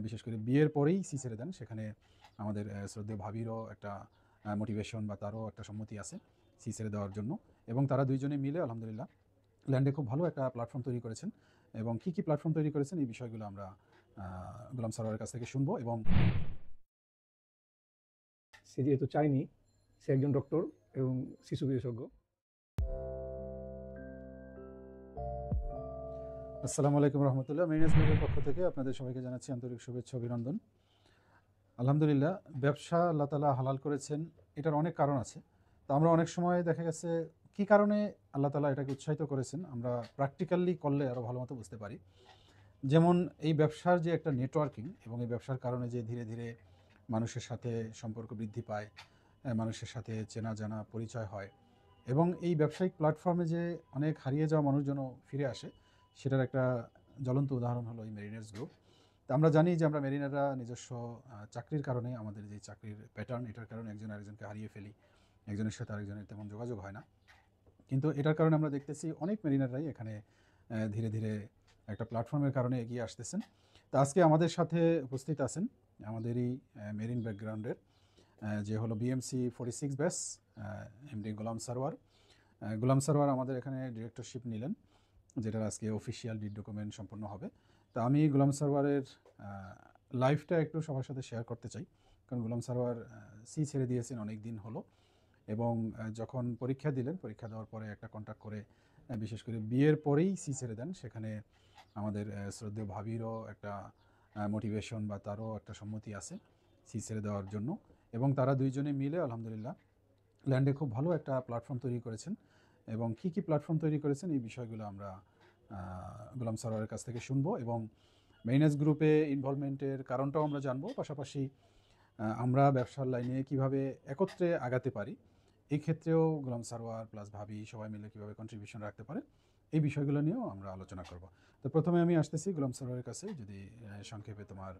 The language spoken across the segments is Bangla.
বিশেষ করে বিয়ের পরেই সি ছেড়ে দেন, সেখানে আমাদের শ্রদ্ধেয় ভাবিরও একটা মোটিভেশন বা তারও একটা সম্মতি আছে সি ছেড়ে দেওয়ার জন্য। এবং তারা দুইজনে মিলে আলহামদুলিল্লাহ ল্যান্ডে খুব ভালো একটা প্ল্যাটফর্ম তৈরি করেছেন। এবং কী কী প্ল্যাটফর্ম তৈরি করেছেন এই বিষয়গুলো আমরা গোলাম সারোয়ারের কাছ থেকে শুনবো। এবং সে যেহেতু চায়নি, সে একজন ডক্টর এবং শিশু বিশেষজ্ঞ। আসসালামু আলাইকুম রহমতুল্লাহ। মেরিনাস গ্রুপের পক্ষ থেকে আপনাদের সবাইকে জানাচ্ছি আন্তরিক শুভেচ্ছা অভিনন্দন। আলহামদুলিল্লাহ, ব্যবসা আল্লাহ তাআলা হালাল করেছেন, এটার অনেক কারণ আছে। তো আমরা অনেক সময় দেখা গেছে কী কারণে আল্লাহ তাআলা এটাকে উৎসাহিত করেছেন আমরা প্র্যাকটিক্যালি করলে আরও ভালো মতো বুঝতে পারি। যেমন এই ব্যবসার যে একটা নেটওয়ার্কিং এবং এই ব্যবসার কারণে যে ধীরে ধীরে মানুষের সাথে সম্পর্ক বৃদ্ধি পায়, মানুষের সাথে চেনা জানা পরিচয় হয়, এবং এই ব্যবসায়িক প্ল্যাটফর্মে যে অনেক হারিয়ে যাওয়া মানুষজন ফিরে আসে, সেটার একটা জ্বলন্ত উদাহরণ হলো এই মেরিনার্স গ্রুপ। তো আমরা জানি যে আমরা মেরিনাররা নিজস্ব চাকরির কারণে, আমাদের যে চাকরির প্যাটার্ন, এটার কারণে একজন আরেকজনকে হারিয়ে ফেলি, একজনের সাথে আরেকজনের তেমন যোগাযোগ হয় না। কিন্তু এটার কারণে আমরা দেখতেছি অনেক মেরিনাররাই এখানে ধীরে ধীরে একটা প্ল্যাটফর্মের কারণে এগিয়ে আসতেছেন। তো আজকে আমাদের সাথে উপস্থিত আছেন আমাদেরই মেরিন ব্যাকগ্রাউন্ডের যে হলো বিএমসি 46 ব্যাস এমডি গোলাম সারোয়ার। গোলাম সারোয়ার আমাদের এখানে ডিরেক্টরশিপ নিলেন, যেটার আজকে অফিসিয়াল ডিড ডকুমেন্ট সম্পন্ন হবে। তো আমি গোলাম সারোয়ারের লাইফটা একটু সবার সাথে শেয়ার করতে চাই, কারণ গোলাম সারোয়ার সি ছেড়ে দিয়েছেন অনেক দিন হলো। এবং যখন পরীক্ষা দিলেন, পরীক্ষা দেওয়ার পরে একটা কন্ট্যাক্ট করে বিশেষ করে বিয়ের পরেই সি ছেড়ে দেন, সেখানে আমাদের শ্রদ্ধেয় ভাবিরও একটা মোটিভেশন বা তারও একটা সম্মতি আছে সি ছেড়ে দেওয়ার জন্য। এবং তারা দুইজনে মিলে আলহামদুলিল্লাহ ল্যান্ডে খুব ভালো একটা প্ল্যাটফর্ম তৈরি করেছেন। এবং কী কী প্ল্যাটফর্ম তৈরি করেছেন এই বিষয়গুলো আমরা গোলাম সারোয়ারের কাছ থেকে শুনবো। এবং মেরিনাস গ্রুপে ইনভলভমেন্টের কারণটাও আমরা জানবো, পাশাপাশি আমরা ব্যবসার লাইনে কিভাবে একত্রে আগাতে পারি, এই ক্ষেত্রেও গোলাম সারোয়ার প্লাস ভাবি সবাই মিলে কীভাবে কন্ট্রিবিউশন রাখতে পারে, এই বিষয়গুলো নিয়েও আমরা আলোচনা করব। তো প্রথমে আমি আসতেছি গোলাম সারোয়ারের কাছে, যদি সংক্ষেপে তোমার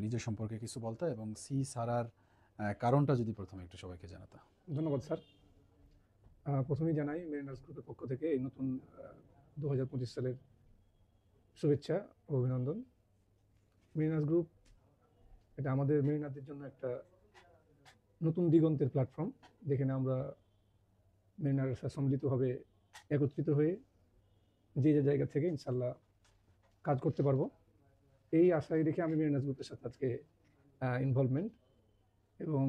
নিজের সম্পর্কে কিছু বলতে এবং সি সারার কারণটা যদি প্রথমে একটু সবাইকে জানাতা। ধন্যবাদ স্যার। প্রথমেই জানাই মেরিনার্স গ্রুপের পক্ষ থেকে এই নতুন 2025 সালের শুভেচ্ছা ও অভিনন্দন। মেরিনার্স গ্রুপ এটা আমাদের মেরিনারদের জন্য একটা নতুন দিগন্তের প্ল্যাটফর্ম, যেখানে আমরা মেরিনার্সরা সম্মিলিতভাবে একত্রিত হয়ে যে জায়গা থেকে ইনশাল্লাহ কাজ করতে পারবো, এই আশায় রেখে আমি মেরিনার্স গ্রুপের সাথে আজকে ইনভলভমেন্ট। এবং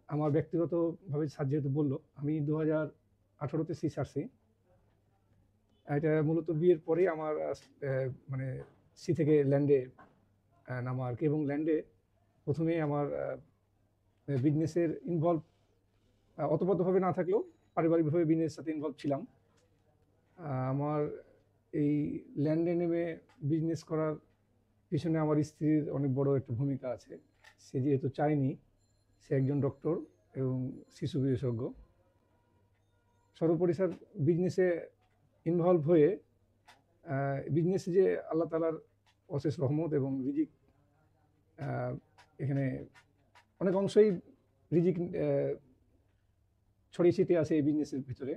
আমার ব্যক্তিগতভাবে স্যার যেহেতু বললো, আমি 2018-তে সি ছাড়ছি। এটা মূলত বিয়ের পরেই আমার মানে সি থেকে ল্যান্ডে নামা আর কি। এবং ল্যান্ডে প্রথমে আমার বিজনেসের ইনভলভ অতপ্রতভাবে না থাকলেও পারিবারিকভাবে বিজনেসের সাথে ইনভলভ ছিলাম। আমার এই ল্যান্ডে নেমে বিজনেস করার পিছনে আমার স্ত্রীর অনেক বড় একটা ভূমিকা আছে। সে যেহেতু চায়নি, সে একজন ডক্টর এবং শিশু বিশেষজ্ঞ। সর্বোপরি স্যার, বিজনেসে ইনভলভ হয়ে বিজনেসে যে আল্লাহ তাআলার অশেষ রহমত এবং রিজিক, এখানে অনেক অংশই রিজিক ছড়িয়ে ছিটিয়ে আছে এই বিজনেসের ভিতরে।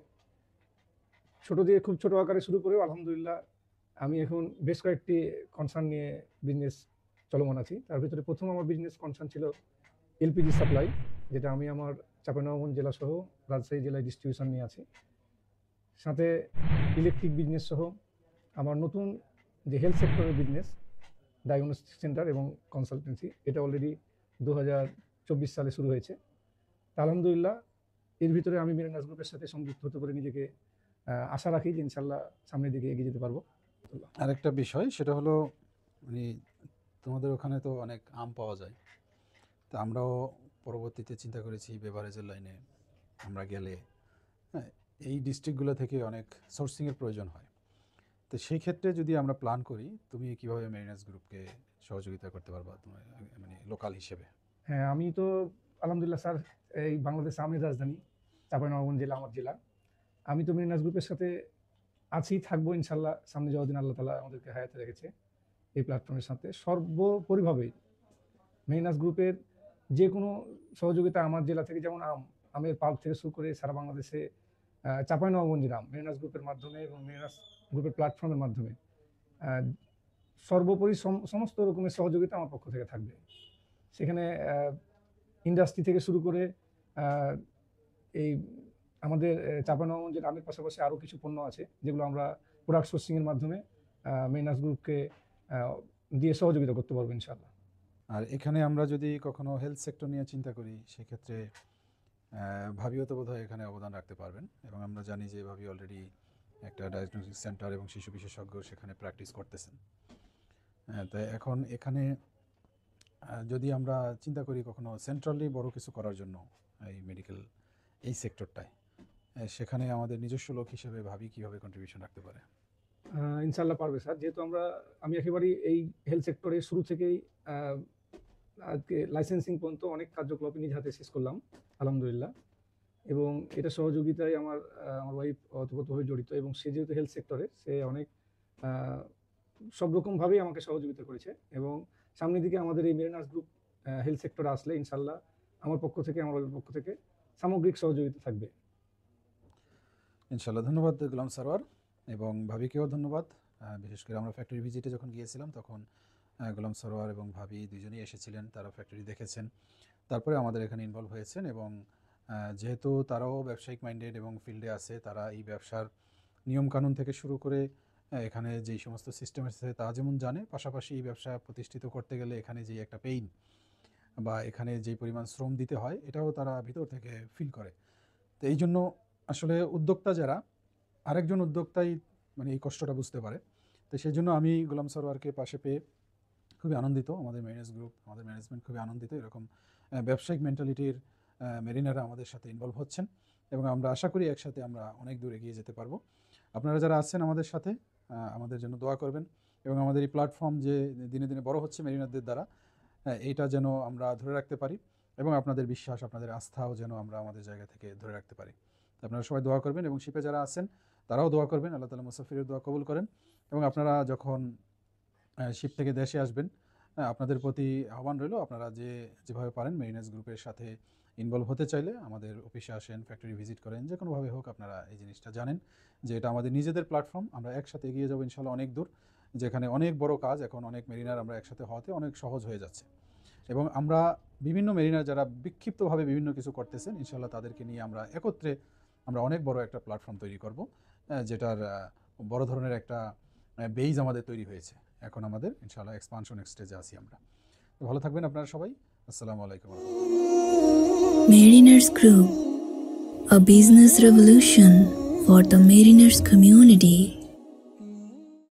ছোটো দিয়ে খুব ছোটো আকারে শুরু করেও আলহামদুলিল্লাহ আমি এখন বেশ কয়েকটি কনসার্ন নিয়ে বিজনেস চলমান আছি। তার ভিতরে প্রথম আমার বিজনেস কনসার্ন ছিল এলপিজি সাপ্লাই, যেটা আমি আমার চাঁপাইনবাবগঞ্জ জেলা সহ রাজশাহী জেলায় ডিস্ট্রিবিউশন নিয়ে আছি। সাথে ইলেকট্রিক বিজনেস সহ আমার নতুন যে হেলথ সেক্টরের বিজনেস, ডায়াগনস্টিক সেন্টার এবং কনসালটেন্সি, এটা অলরেডি 2024 সালে শুরু হয়েছে। আলহামদুলিল্লাহ এর ভিতরে আমি মেরিনার্স গ্রুপের সাথে সংযুক্ত হতে পারে নিজেকে আশা রাখি যে ইনশাল্লাহ সামনের দিকে এগিয়ে যেতে পারবো। আরেকটা বিষয় সেটা হলো মানে তোমাদের ওখানে তো অনেক আম পাওয়া যায়, তো আমরাও পরবর্তীতে চিন্তা করেছি বেভারেজের লাইনে আমরা গেলে হ্যাঁ এই ডিস্ট্রিক্টগুলো থেকে অনেক সোর্সিংয়ের প্রয়োজন হয়। তো সেই ক্ষেত্রে যদি আমরা প্ল্যান করি, তুমি কীভাবে মেরিনার্স গ্রুপকে সহযোগিতা করতে পারবা তোমার মানে লোকাল হিসেবে? হ্যাঁ, আমি তো আলহামদুলিল্লাহ স্যার, এই বাংলাদেশ আমের রাজধানী চাঁপাইনবাবগঞ্জ জেলা আমার জেলা। আমি তো মেরিনার্স গ্রুপের সাথে আছি, থাকবো ইনশাল্লাহ সামনে যতদিন আল্লাহ তাআলা আমাদেরকে হায়াতে রেখেছে। এই প্ল্যাটফর্মের সাথে সর্বোপরিভাবে মেরিনার্স গ্রুপের যে কোনো সহযোগিতা আমার জেলা থেকে, যেমন আমের পাল্প থেকে শুরু করে সারা বাংলাদেশে চাঁপাইনবাবগঞ্জের আম মেরিনার্স গ্রুপের মাধ্যমে এবং মেরিনার্স গ্রুপের প্ল্যাটফর্মের মাধ্যমে সর্বোপরি সমস্ত রকমের সহযোগিতা আমার পক্ষ থেকে থাকবে। সেখানে ইন্ডাস্ট্রি থেকে শুরু করে এই আমাদের চাঁপাইনবাবগঞ্জের আমের পাশাপাশি আরও কিছু পণ্য আছে যেগুলো আমরা প্রোডাক্ট সোর্সিংয়ের মাধ্যমে মেরিনাস গ্রুপকে দিয়ে সহযোগিতা করতে পারবো ইনশাআল্লাহ। আর এখানে আমরা যদি কখনো হেলথ সেক্টর নিয়ে চিন্তা করি, সেক্ষেত্রে ভাবিও তো বোধহয় এখানে অবদান রাখতে পারবেন, এবং আমরা জানি যে ভাবি অলরেডি একটা ডায়াগনস্টিক সেন্টার এবং শিশু বিশেষজ্ঞ সেখানে প্র্যাকটিস করতেছেন। তাই এখন এখানে যদি আমরা চিন্তা করি কখনো সেন্ট্রালি বড় কিছু করার জন্য এই মেডিকেল এই সেক্টরটায়, সেখানে আমাদের নিজস্ব লোক হিসেবে ভাবি কীভাবে কন্ট্রিবিউশন রাখতে পারে? ইনশাআল্লাহ পারবে স্যার, যেহেতু আমি একেবারেই এই হেলথ সেক্টরে শুরু থেকেই আজকে লাইসেন্সিং পর্যন্ত অনেক কার্যকলাপ নিজ হাতে শেষ করলাম আলহামদুলিল্লাহ, এবং এটা সহযোগিতায় আমার ওয়াইফ অতপ্রতভাবে জড়িত, এবং সে যেহেতু হেলথ সেক্টরে সে অনেক সব রকমভাবেই আমাকে সহযোগিতা করেছে। এবং সামনের দিকে আমাদের এই মেরিনাস গ্রুপ হেলথ সেক্টরে আসলে ইনশাআল্লাহ আমার পক্ষ থেকে, আমার ওয়াইফের পক্ষ থেকে সামগ্রিক সহযোগিতা থাকবে ইনশাআল্লাহ। ধন্যবাদ গোলাম সারোয়ার, এবং ভাবিকেও ধন্যবাদ। বিশেষ করে আমরা ফ্যাক্টরি ভিজিটে যখন গিয়েছিলাম তখন গোলাম সারোয়ার এবং ভাবি দুজনেই এসেছিলেন, তারা ফ্যাক্টরি দেখেছেন, তারপরে আমাদের এখানে ইনভলভ হয়েছেন। এবং যেহেতু তারাও ব্যবসায়িক মাইন্ডেড এবং ফিল্ডে আছে, তারা এই ব্যবসার নিয়মকানুন থেকে শুরু করে এখানে যেই সমস্ত সিস্টেম আছে তা যেমন জানে, পাশাপাশি এই ব্যবসা প্রতিষ্ঠিত করতে গেলে এখানে যে একটা পেইন বা এখানে যেই পরিমাণ শ্রম দিতে হয় এটাও তারা ভিতর থেকে ফিল করে। তো এই জন্য আসলে উদ্যোক্তা যারা, আরেকজন উদ্যোক্তাই মানে এই কষ্টটা বুঝতে পারে। তো সেই জন্য আমি গোলাম সরোয়ারকে পাশে পেয়ে খুবই আনন্দিত, আমাদের মেরিনাস গ্রুপ, আমাদের ম্যানেজমেন্ট খুবই আনন্দিত এরকম ব্যবসায়িক মেন্টালিটির মেরিনারা আমাদের সাথে ইনভলভ হচ্ছেন, এবং আমরা আশা করি একসাথে আমরা অনেক দূর এগিয়ে যেতে পারবো। আপনারা যারা আছেন আমাদের সাথে, আমাদের জন্য দোয়া করবেন, এবং আমাদের এই প্ল্যাটফর্ম যে দিনে দিনে বড় হচ্ছে মেরিনারদের দ্বারা, এইটা যেন আমরা ধরে রাখতে পারি, এবং আপনাদের বিশ্বাস, আপনাদের আস্থাও যেন আমরা আমাদের জায়গা থেকে ধরে রাখতে পারি। আপনারা সবাই দোয়া করবেন, এবং শিপে যারা আছেন তারাও দোয়া করবেন, আল্লাহ তাআলা মুসাফিরের দোয়া কবুল করেন। এবং আপনারা যখন শিপ থেকে দেশে আসবেন, আপনাদের প্রতি আহ্বান রইল, আপনারা যেভাবে পারেন মেরিনাস গ্রুপের সাথে ইনভলভ হতে চাইলে আমাদের অফিসে আসেন, ফ্যাক্টরি ভিজিট করেন, যে কোনোভাবে হোক আপনারা এই জিনিসটা জানেন যে এটা আমাদের নিজেদের প্ল্যাটফর্ম, আমরা একসাথে এগিয়ে যাবো ইনশাআল্লাহ অনেক দূর, যেখানে অনেক বড় কাজ এখন অনেক মেরিনার আমরা একসাথে হওয়াতে অনেক সহজ হয়ে যাচ্ছে। এবং আমরা বিভিন্ন মেরিনার যারা বিক্ষিপ্তভাবে বিভিন্ন কিছু করতেছেন, ইনশাআল্লাহ তাদেরকে নিয়ে আমরা একত্রে আমরা অনেক বড় একটা প্ল্যাটফর্ম তৈরি করব, যেটার বড় ধরনের একটা বেইজ আমাদের তৈরি হয়েছে। এখন আমাদের ইনশাআল্লাহ এক্সপানশন স্টেজে আছি আমরা। তো ভালো থাকবেন আপনারা সবাই। আসসালামু আলাইকুম। Mariners Group, a business revolution for the Mariners community.